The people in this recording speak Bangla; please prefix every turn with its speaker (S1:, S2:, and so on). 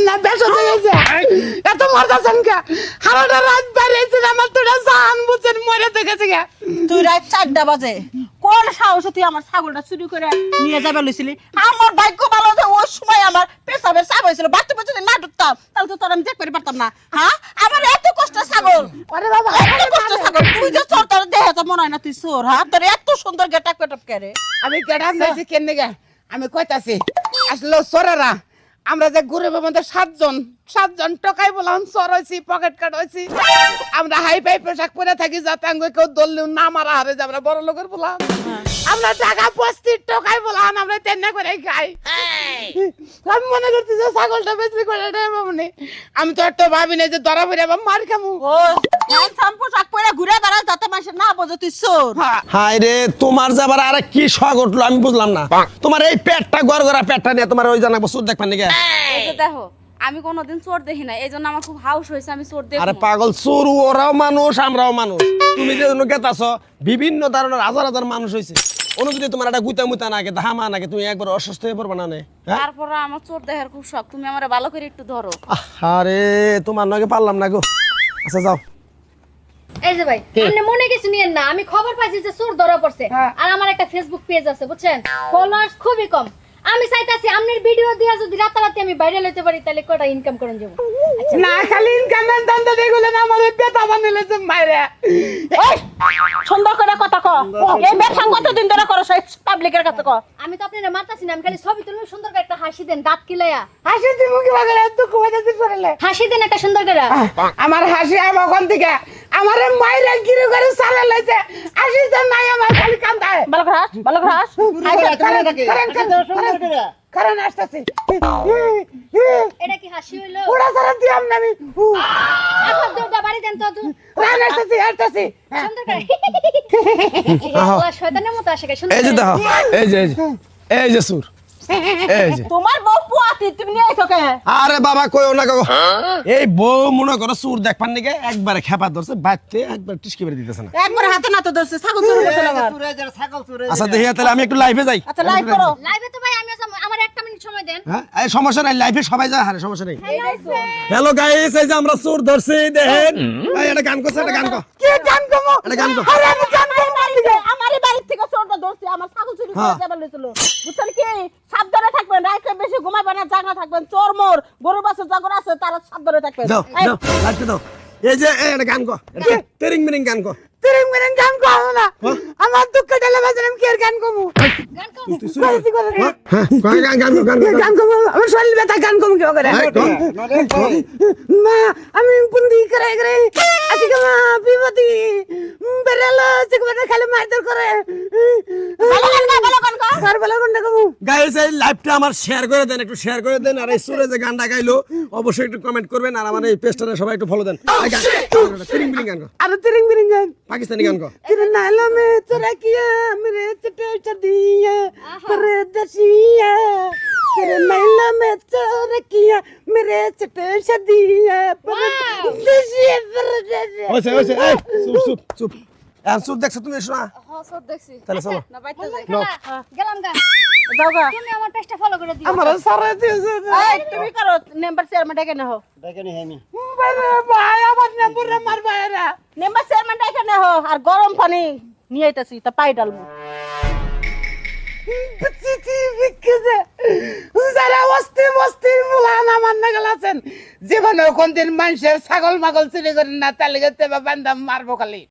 S1: না বেশ হয়ে গেছে এত মরদাছেন কে হারাটা রাত বাইরেছে আমার তোরা জান বুঝছেন মরে দেখেছে কে
S2: তুই রাত 4টা বাজে কোন সাহসে তুই আমার ছাগলটা চুরি করে নিয়ে যাবে লইছিলি আমার ভাগ্য ভালো যে ওই সময় আমার পেছাবের চাপ হয়েছিল বাড়তে পেছনে না ঢুকতাম তাহলে তো তোর আমি দেখতে পারতাম না হ্যাঁ আমার এত কষ্ট ছাগল
S1: আরে বাবা
S2: এত কষ্ট ছাগল তুই যে চোর তোর দেহে তো মনে হয় না তুই চোর হ্যাঁ তোর এত সুন্দর গেটাপ গেটাপ করে
S1: আমি কেডা নাইছি কেন গে আমি কইতাছি আসলে সরারা আমরা যে গ্রুপের মধ্যে সাতজন টকাই বললাম চোর হইছি পকেট কাট হইছি আমরা হাই ফাই পোশাক পরে থাকি যাতে আঙ্গুই কেউ দললেও না মারা হারে যে আমরা বড় লোকের বললাম আমরা টাকা 25 টাকাই বললাম আমরা তেনে করে খাই আমি মনে করছি যে ছাগলটা বেশি করে মনে আমি তো একটা ভাবি নাই যে ধরা পড়ে আবার মার খামু
S2: ও হ্যান্ডসাম পোশাক পরে ঘুরে বেড়াস যাতে মানুষ না বোঝে তুই চোর
S3: হায় রে তোমার যাবার আরে কি শখ উঠলো আমি বুঝলাম না তোমার এই পেটটা গড়গড়া পেটটা নিয়ে তোমার ওই জানা বসুর দেখবেন নাকি
S4: এই যে দেখো আমি কোনোদিন চোর দেখি না এই জন্য আমার খুব হাউস হয়েছে আমি চোর দেখি
S3: আরে পাগল চোর ওরাও মানুষ আমরাও মানুষ তুমি যে জন্য গেতাছ বিভিন্ন ধরনের হাজার হাজার মানুষ হয়েছে অনু যদি তোমার একটা গুতা মুতা না গেতা হামা না গে তুমি একবার অসুস্থ হয়ে পড়বা না নে হ্যাঁ
S4: তারপর আমার চোর দেখার খুব শখ তুমি আমার ভালো করে একটু ধরো
S3: আরে তোমার নাকি পারলাম না গো আচ্ছা যাও
S5: এই যে ভাই আপনি মনে কিছু নিয়েন না আমি খবর পাইছি যে চোর ধরা পড়ছে আর আমার একটা ফেসবুক পেজ আছে বুঝছেন ফলোয়ার্স খুবই কম আমি চাইতাছি আপনার ভিডিও দিয়া যদি রাতারাতি আমি ভাইরাল হতে পারি তাহলে কয়টা ইনকাম করুন যাব
S1: না খালি ইনকামের দান্দা দেখলে না আমাদের পেটা বানাইলে যে মাইরা
S2: সুন্দর করে কথা ক এই ব্যবসা কতদিন ধরে করো সেই পাবলিকের কাছে ক
S5: আমি তো আপনারে মারতাছি না আমি খালি ছবি তুলুন সুন্দর করে একটা হাসি দেন দাঁত কিলায়া
S1: হাসি দি মুখে বাগলে এত কইতাছিস করলে
S5: হাসি দেন একটা সুন্দর করে
S1: আমার হাসি আমার কোন থেকে আমারে মাইরা গিরে করে সালা লাইছে হাসি তো নাই আমার খালি কান্দায়
S2: ভালো করে হাস
S1: কারণ আসতেছি
S5: এটা কি হাসি হইলো
S1: পুরা সারা দিয়াম না আমি
S5: এখন দুটা বাড়ি দেন তো
S1: রান আসতেছি
S5: সুন্দর করে আল্লাহ শয়তানের মতো আসে সুন্দর
S3: এই যে দেখো এই যে সুর এই যে
S2: তোমার বউ পুয়াতি তুমি নিয়ে আইছো কে
S3: আরে বাবা কইও না গো এই বউ মনে করো সুর দেখপান নাকি একবারে খেপা ধরছে বাইতে একবার টিসকি বের দিতেছে না
S2: একবার হাতে না তো ধরছে ছাগল চুরি করছে না
S3: আচ্ছা দেখি তাহলে আমি একটু লাইভে যাই
S2: আচ্ছা লাইভ করো
S5: লাইভে তো ভাই আমি আমার 1 মিনিট সময় দেন
S3: হ্যাঁ এই সমস্যা নাই লাইভে সবাই যায় আরে সমস্যা নাই হ্যালো গাইস এই যে আমরা সুর ধরছি দেখেন এই এটা গান করছে এটা গান কর
S1: কি গান কমো
S3: এটা গান কর
S1: আরে আমি গান কমো
S2: আমারই বাড়ি থেকে চোরটা ধরছে আমার ছাগল চুরি করে যাবে লইছিল বুঝছেন কি সাবধানে থাকবেন রাইতে বেশি ঘুমাইবেন না জাগনা থাকবেন চোর মোর গরু বাছুর জাগর আছে তারা সাবধানে থাকবেন
S3: যাও যাও লাইভে দাও এই যে এটা গান কর তেরিং মিরিং গান কর
S1: তিরিং মিরিং গান কমো না আমার দুঃখ ঢেলে বাজে আমি কি আর গান কমো
S3: তুই সুর হ্যাঁ গান কর
S1: আমার শরীর ব্যথা গান কমো কি করে মা আমি বুন্দি করে আজকে মা বিপদি বেরেলো চিকবারে খালি মারধর করে
S2: ভালো গান কর
S1: কার বলা কোন কমো
S3: গাইস এই লাইভটা আমার শেয়ার করে দেন একটু শেয়ার করে দেন আর এই সুরে যে গানটা গাইলো অবশ্যই একটু কমেন্ট করবেন আর আমার এই পেজটারে সবাই একটু ফলো দেন তিরিং মিরিং গান কর
S1: আর তিরিং মিরিং গান
S3: পাকিস্তানি গান কর
S1: तेरे नालों में चुरा किया मेरे चटे चदिया परदेसिया तेरे नालों में चुरा किया मेरे चटे चदिया परदेसिया
S3: ওইছে এই চুপ চুপ দেখছ তুমি শোনা
S4: হ্যাঁ চোর দেখছি
S3: তাহলে চলো
S4: না বাইতে যাই
S5: গেলাম গা
S2: যাও গা
S5: তুমি আমার পেজটা ফলো করে দিও
S1: আমার সারা দিয়েছে
S2: এই তুমি করো নাম্বার চেয়ারম্যান ডেকে নাও
S1: বাইরে ভাই আমার নাম্বারে মার বাইরে
S2: নাম্বার চেয়ারম্যান ডেকে নাও আর গরম পানি নিয়ে আইতাছি তা পাই ডালমু
S1: চিঠি বিকেছে যারা বস্তি মুলান আমার নাগাল আছেন জীবনে কোনদিন মানুষের ছাগল মাগল চুরি করেন না তাহলে বান্দা মারবো খালি